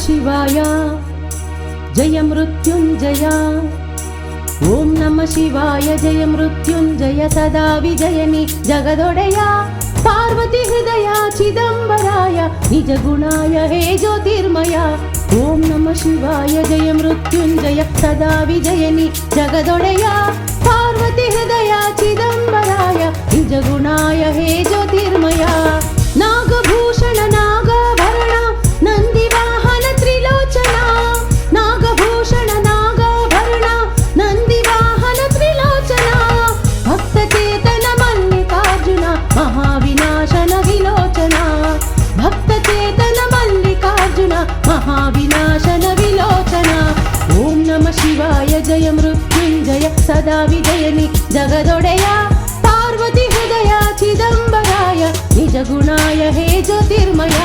ಶಿವಾಯ ಜಯ ಮೃತ್ಯುಂಜಯ. ಓಂ ನಮಃ ಶಿವಾಯ ಜಯ ಮೃತ್ಯುಂಜಯ ಸದಾ ವಿಜಯನಿ ಜಗದೊಡೆಯ. ಪಾರ್ವತಿ ಹೃದಯ ಚಿದಂಬರಾಯ ನಿಜ ಗುಣಾಯ ಹೇ ಜ್ಯೋತಿರ್ಮಯ. ಓಂ ನಮಃ ಶಿವಾಯ ಜಯ ಮೃತ್ಯುಂಜಯ ಸದಾ ವಿಜಯನಿ ಜಗದೊಡೆಯ. ಪಾರ್ವತಿ ಹೃದಯ ಚಿದಂಬರಾಯ ನಿಜ ಗುಣಾಯ ಹೇ ಜ್ಯೋತಿರ್ಮಯ. ನಾಗಭೂಷಣ ನಾಗಾಭರಣ ನಂದಿ ವಾಹನ ತ್ರಿಲೋಚನ. ನಾಗಭೂಷಣ ನಾಗಾಭರಣ ನಂದಿ ವಾಹನ ತ್ರಿಲೋಚನ. ಭಕ್ತ ಚೇತನ ಮಲ್ಲಿಕಾರ್ಜುನ ಮಹಾವಿನಾಶನ ವಿಲೋಚನ. ಭಕ್ತ ಚೇತನ ಮಲ್ಲಿಕಾರ್ಜುನ ಮಹಾವಿನಾಶನ ವಿಲೋಚನ. ಓಂ ನಮಃ ಶಿವಾಯ ಜಯ ಮೃತ್ಯುಂಜಯ ಸದಾ ವಿಜಯನಿ ಜಗದೊಡೆಯ. ಪಾರ್ವತಿ ಹೃದಯ ಚಿದಂಬರಾಯ ನಿಜ ಗುಣಾಯ ಹೇ ಜ್ಯೋತಿರ್ಮಯ.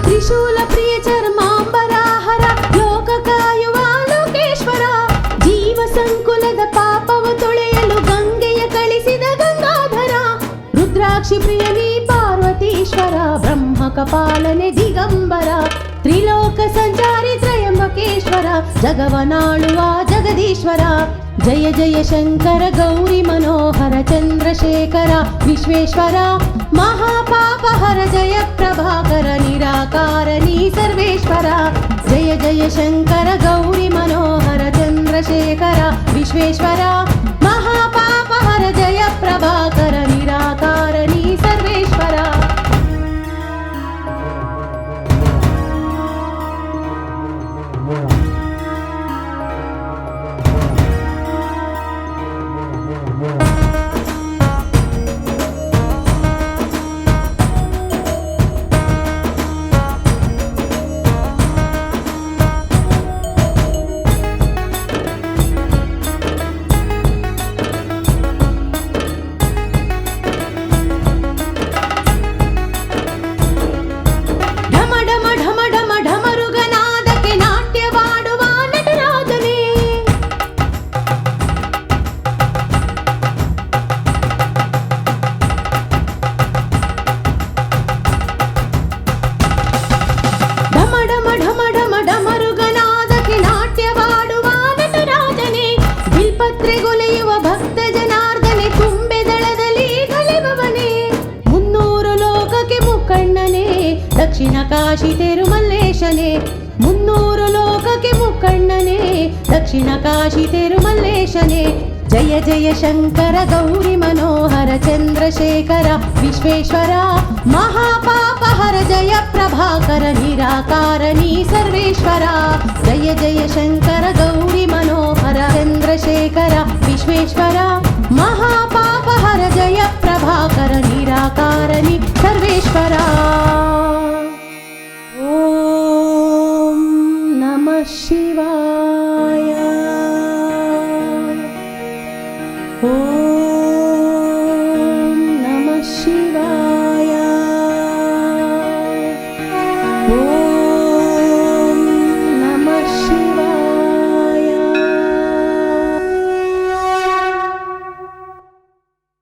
ತ್ರಿಶೂಲ ಪ್ರಿಯ ಚರ್ಮಾಂಬರಾಹರ ಲೋಕ ಕಾಯುವ ಲೋಕೇಶ್ವರ. ಜೀವ ಸಂಕುಲದ ಪಾಪವ ತೊಳೆಯಲು ಗಂಗೆಯ ಕಳಿಸಿದ ಗಂಗಾಧರ. ರುದ್ರಾಕ್ಷಿ ಪ್ರಿಯನಿ ಪಾರ್ವತೀಶ್ವರ ಬ್ರಹ್ಮ ಕಪಾಲನೆ ದಿಗಂಬರ. ತ್ರಿಲೋಕ ಸಂಚಾರಿ ತ್ರಯಂಬಕೇಶ್ವರ ಜಗವನಾಳುವ ಜಗದೀಶ್ವರ. ಜಯ ಜಯ ಶಂಕರ ಗೌರಿ ಮನೋಹರ ಚಂದ್ರಶೇಖರ ವಿಶ್ವೇಶ್ವರ. ಮಹಾಪಾಪಹರ ಜಯ ಪ್ರಭಾಕರ ನಿರಾಕಾರಣಿ ಸರ್ವೇಶ್ವರ. ಜಯ ಜಯ ಶಂಕರ ಗೌರಿ ಮನೋಹರ ಚಂದ್ರಶೇಖರ ವಿಶ್ವೇಶ್ವರ. ಮಹಾಪಾಪಹರ ಜಯ ಪ್ರಭಾಕರ ನಿರಾಕಾರಣಿ ಸರ್ವೇಶ್ವರ. ಬಿಲ್ಪತ್ರೆಗೊಲೆಯುವ ಭಕ್ತ ಜನಾರ್ದನೆ ತುಂಬೆ ದಳದಲ್ಲಿ ಕಲೆಬವನೇ. 300 ಲೋಕಕ್ಕೆ ಮುಖಣ್ಣನೇ ದಕ್ಷಿಣ ಕಾಶಿ ತಿರುಮಲ್ಲೇಶನೇ. 300 ಲೋಕಕ್ಕೆ ಮುಖಣ್ಣನೇ ದಕ್ಷಿಣ ಕಾಶಿ ತಿರುಮಲ್ಲೇಶನೇ. ಜಯ ಜಯ ಶಂಕರ ಗೌರಿ ಮನೋಹರ ಚಂದ್ರಶೇಖರ ವಿಶ್ವೇಶ್ವರ. ಮಹಾಪಾಪಹರ ಜಯ ಪ್ರಭಾಕರ ನಿರಾಕಾರಣಿ ಸರ್ವೇಶ್ವರ. ಜಯ ಜಯ ಶಂಕರ ಗೌರಿ ಮನೋಹರ ಚಂದ್ರಶೇಖರ ವಿಶ್ವೇಶ್ವರ. ಮಹಾಪಾಪಹರ ಜಯ ಪ್ರಭಾಕರ ನಿರಾಕಾರಣಿ ಸರ್ವೇಶ್ವರ. ಓಂ ನಮಃ ಶಿವಾಯ.